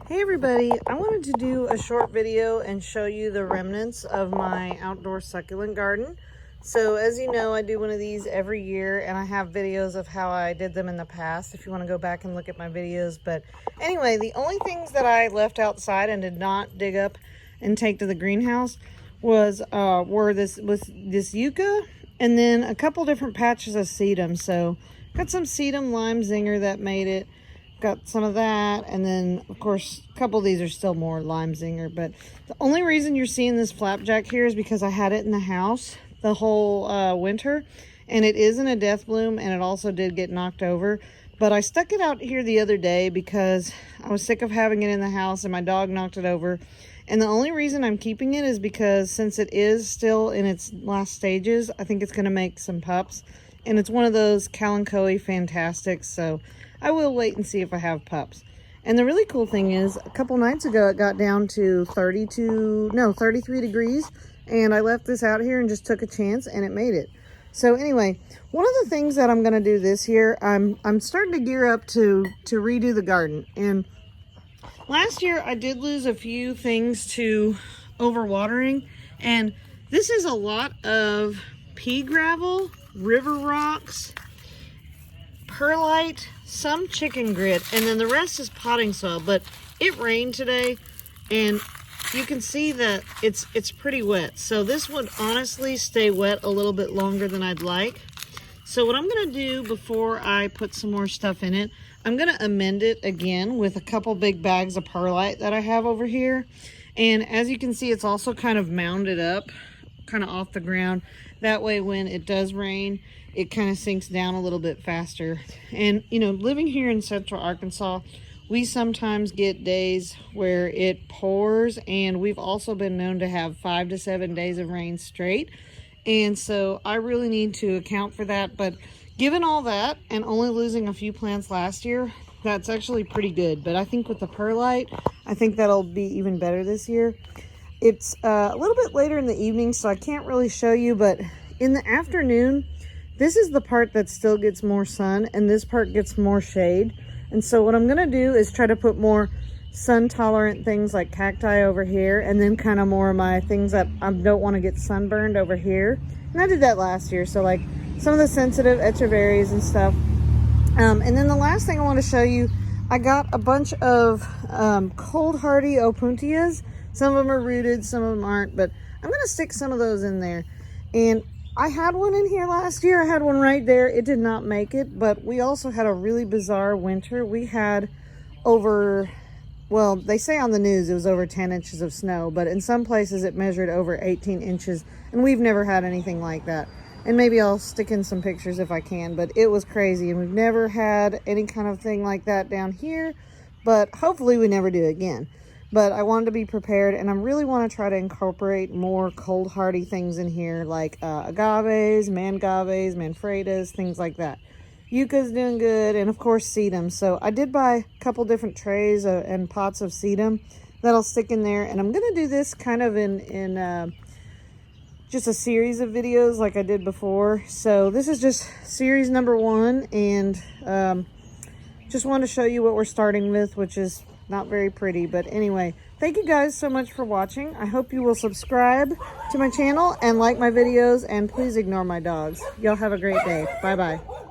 Hey everybody, I wanted to do a short video and show you the remnants of my outdoor succulent garden. So as you know, I do one of these every year and I have videos of how I did them in the past if you want to go back and look at my videos. But anyway, the only things that I left outside and did not dig up and take to the greenhouse were this yucca and then a couple different patches of sedum. So got some sedum lime zinger that made it. Got some of that, and then of course a couple of these are still more lime zinger. But the only reason you're seeing this flapjack here is because I had it in the house the whole winter, and it is in a death bloom, and it also did get knocked over. But I stuck it out here the other day because I was sick of having it in the house and my dog knocked it over. And the only reason I'm keeping it is because since it is still in its last stages, I think it's going to make some pups, and it's one of those Kalanchoe Fantastics, so I will wait and see if I have pups. And the really cool thing is, a couple nights ago it got down to 33 degrees, and I left this out here and just took a chance and it made it. So anyway, one of the things that I'm going to do this year, I'm starting to gear up to redo the garden. And last year I did lose a few things to overwatering, and this is a lot of pea gravel, river rocks, perlite, some chicken grit, and then the rest is potting soil. But it rained today and you can see that it's pretty wet, so this would honestly stay wet a little bit longer than I'd like. So what I'm going to do before I put some more stuff in it, I'm going to amend it again with a couple big bags of perlite that I have over here. And as you can see, it's also kind of mounded up, kind of off the ground. That way when it does rain, it kind of sinks down a little bit faster. And you know, living here in central Arkansas, we sometimes get days where it pours, and we've also been known to have 5 to 7 days of rain straight. And so I really need to account for that. But given all that and only losing a few plants last year, that's actually pretty good. But I think with the perlite, I think that'll be even better this year. It's a little bit later in the evening, so I can't really show you, but in the afternoon, this is the part that still gets more sun, and this part gets more shade. And so what I'm going to do is try to put more sun-tolerant things like cacti over here, and then kind of more of my things that I don't want to get sunburned over here. And I did that last year, so like some of the sensitive echeverries and stuff. And then the last thing I want to show you, I got a bunch of cold hardy opuntias. Some of them are rooted, some of them aren't, but I'm going to stick some of those in there. And I had one in here last year. I had one right there. It did not make it, but we also had a really bizarre winter. We had over, well, they say on the news it was over 10 inches of snow, but in some places it measured over 18 inches, and we've never had anything like that. And maybe I'll stick in some pictures if I can, but it was crazy, and we've never had any kind of thing like that down here, but hopefully we never do again. But I wanted to be prepared, and I really want to try to incorporate more cold hardy things in here, like agaves, mangaves, manfredas, things like that. Yucca's doing good, and of course sedum. So I did buy a couple different trays and pots of sedum that I'll stick in there, and I'm going to do this kind of in just a series of videos like I did before. So this is just series number 1, and just want to show you what we're starting with, which is not very pretty. But anyway, thank you guys so much for watching. I hope you will subscribe to my channel and like my videos, and please ignore my dogs. Y'all have a great day. Bye bye.